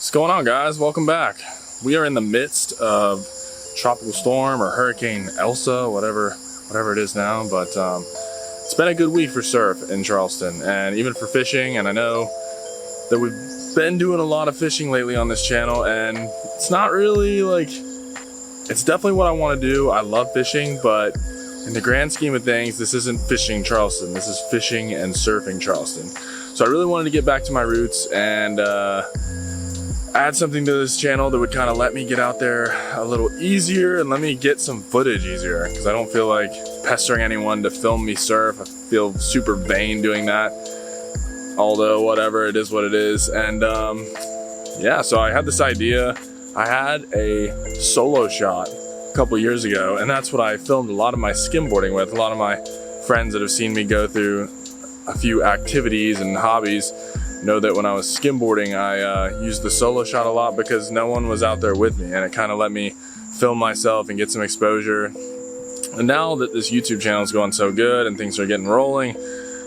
What's going on, guys? Welcome back. We are in the midst of tropical storm or hurricane Elsa, whatever it is now, but it's been a good week for surf in Charleston and even for fishing. And I know that we've been doing a lot of fishing lately on this channel, and it's not really like, it's definitely what I want to do. I love fishing, but in the grand scheme of things, this isn't fishing Charleston. This is fishing and surfing Charleston. So I really wanted to get back to my roots and add something to this channel that would kind of let me get out there a little easier and let me get some footage easier, because I don't feel like pestering anyone to film me surf. I feel super vain doing that, although whatever, it is what it is. And yeah, so I had this idea. I had a SOLOSHOT a couple years ago, and that's what I filmed a lot of my skimboarding with. A lot of my friends that have seen me go through a few activities and hobbies know that when I was skimboarding, I used the SOLOSHOT a lot because no one was out there with me, and it kind of let me film myself and get some exposure. And now that this YouTube channel is going so good and things are getting rolling,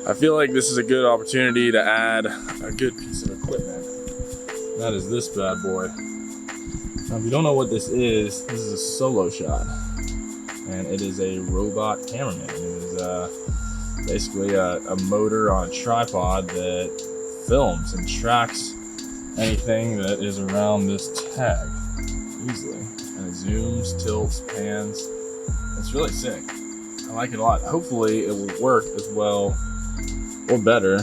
I feel like this is a good opportunity to add a good piece of equipment. That is this bad boy. Now, if you don't know what this is a SOLOSHOT, and it is a robot cameraman. It is basically a motor on a tripod that films and tracks anything that is around this tag easily, and it zooms, tilts, pans. It's really sick. I like it a lot. Hopefully it will work as well or better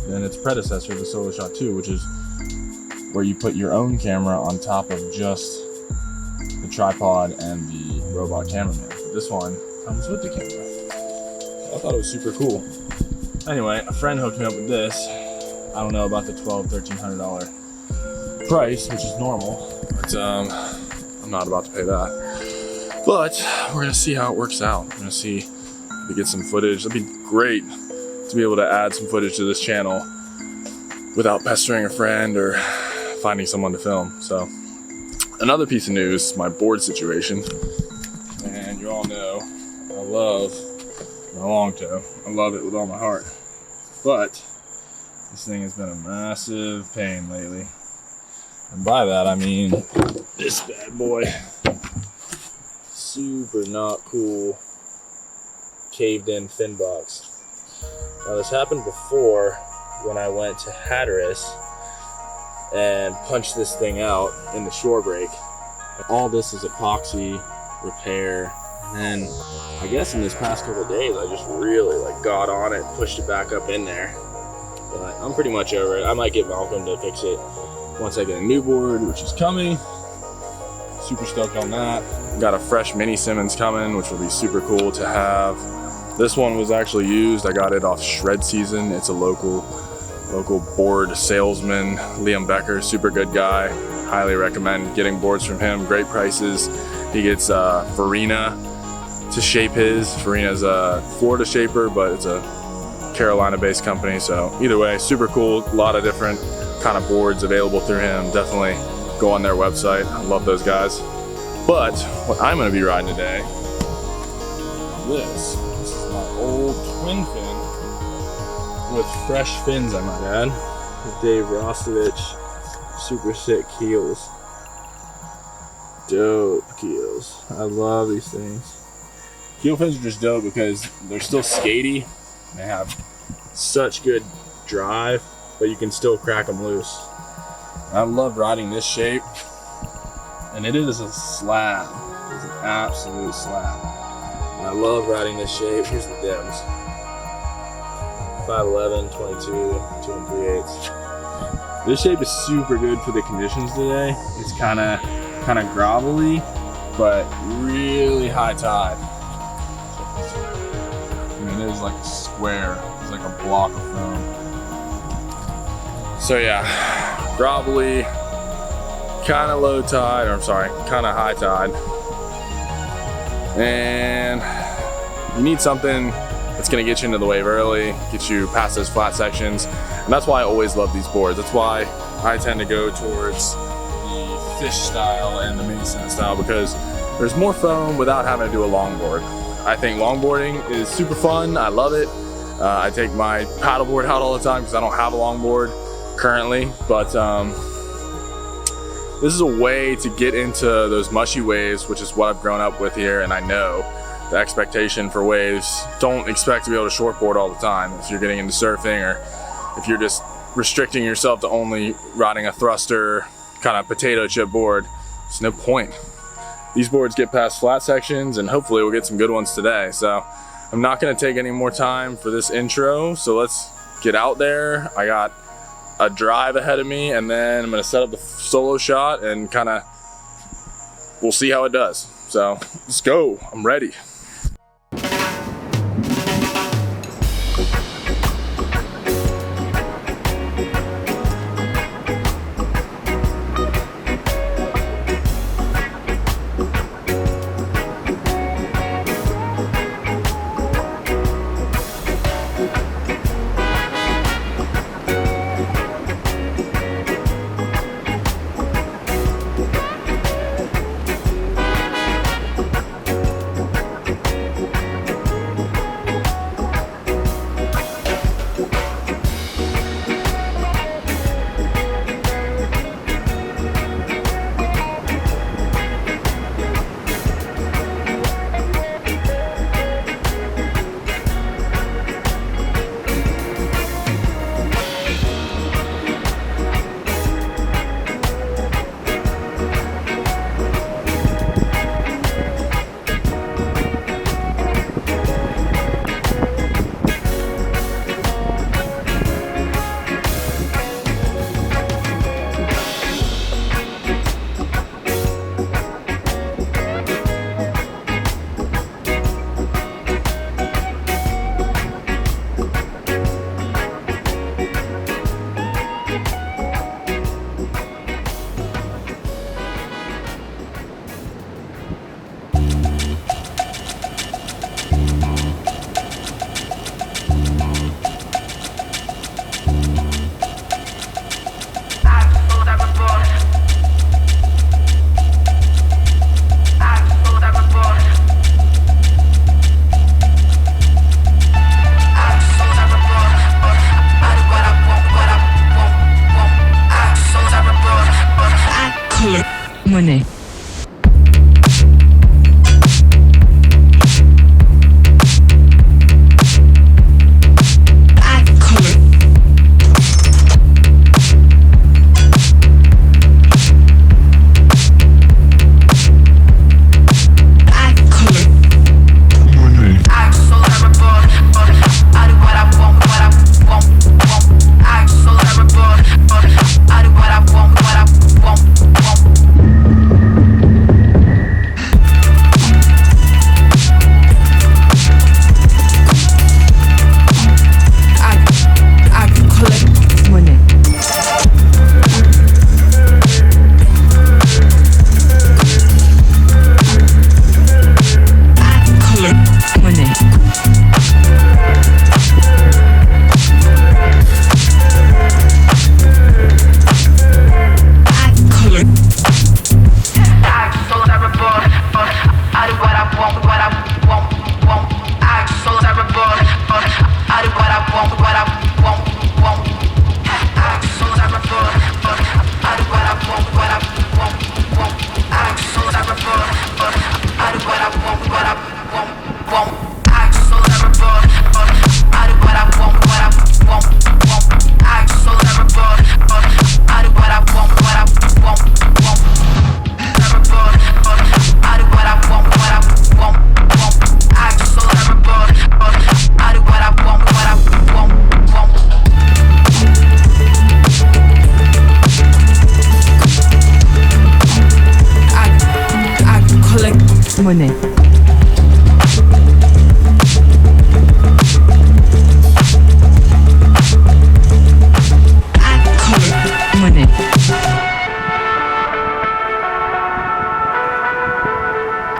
than its predecessor, the SOLOSHOT 2, which is where you put your own camera on top of just the tripod and the robot cameraman. But this one comes with the camera. I thought it was super cool. Anyway, a friend hooked me up with this. I don't know about the $1,200–$1,300 price, which is normal, but I'm not about to pay that. But we're gonna see how it works out. We're gonna see if we get some footage. That'd be great to be able to add some footage to this channel without pestering a friend or finding someone to film. So another piece of news, my board situation. And you all know I love my long toe. I love it with all my heart. But this thing has been a massive pain lately. And by that I mean this bad boy. Super not cool caved in fin box. Now this happened before when I went to Hatteras and punched this thing out in the shore break. All this is epoxy repair. And I guess in this past couple of days I just really got on it and pushed it back up in there. But I'm pretty much over it. I might get Malcolm to fix it once I get a new board, which is coming. Super stoked on that. Got a fresh mini Simmons coming, which will be super cool to have. This one was actually used. I got it off Shred Season. It's a local board salesman, Liam Becker, super good guy. Highly recommend getting boards from him. Great prices. He gets Farina to shape his. Farina's a Florida shaper, but it's a Carolina-based company. So either way, super cool. A lot of different kind of boards available through him. Definitely go on their website. I love those guys. But what I'm going to be riding today, this is my old twin fin with fresh fins, I might add, with Dave Rostovich. Super sick keels. Dope keels. I love these things. Keel fins are just dope because they're still skatey. They have such good drive, but you can still crack them loose. I love riding this shape, and it is a slab. It's an absolute slab. And I love riding this shape. Here's the dims. 5'11", 22, 2 3/8. This shape is super good for the conditions today. It's kind of grovelly, but really high tide. I mean, it is like a square. It's like a block of foam. So yeah, grovelly, kind of low tide, or I'm sorry, kind of high tide. And you need something that's gonna get you into the wave early, get you past those flat sections. And that's why I always love these boards. That's why I tend to go towards the fish style and the mini Sense style, because there's more foam without having to do a longboard. I think longboarding is super fun. I love it. I take my paddleboard out all the time because I don't have a longboard currently, but this is a way to get into those mushy waves, which is what I've grown up with here, and I know the expectation for waves. Don't expect to be able to shortboard all the time if you're getting into surfing, or if you're just restricting yourself to only riding a thruster kind of potato chip board. There's no point. These boards get past flat sections, and hopefully we'll get some good ones today. So I'm not going to take any more time for this intro, so let's get out there. I got a drive ahead of me, and then I'm going to set up the solo shot and kind of, we'll see how it does. So let's go. I'm ready. Money. Money. Money.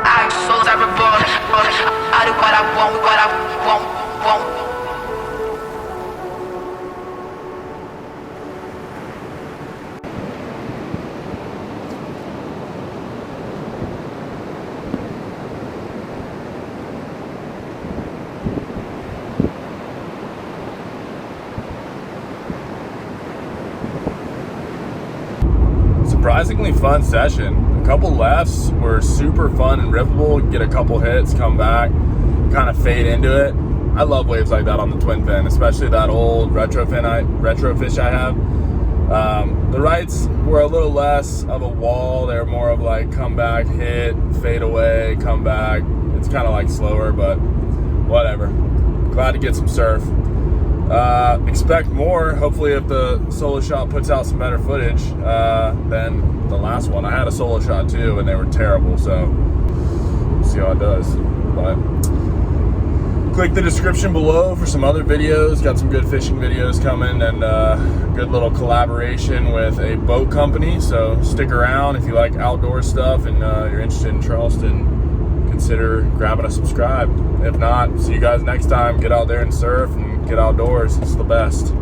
I sold every ball. I do what I want, what I want. surprisingly fun session. A couple lefts were super fun and rippable. Get a couple hits, come back, kind of fade into it. I love waves like that on the twin fin, especially that old retro fish I have. The rights were a little less of a wall. They were more of like come back, hit, fade away, come back. It's kind of like slower, but whatever. Glad to get some surf. Expect more. Hopefully if the SOLOSHOT puts out some better footage than the last one. I had a SOLOSHOT too and they were terrible, so we'll see how it does. But click the description below for some other videos. Got some good fishing videos coming and good little collaboration with a boat company. So stick around if you like outdoor stuff and you're interested in Charleston. Consider grabbing a subscribe. If not, see you guys next time. Get out there and surf and get outdoors. It's the best.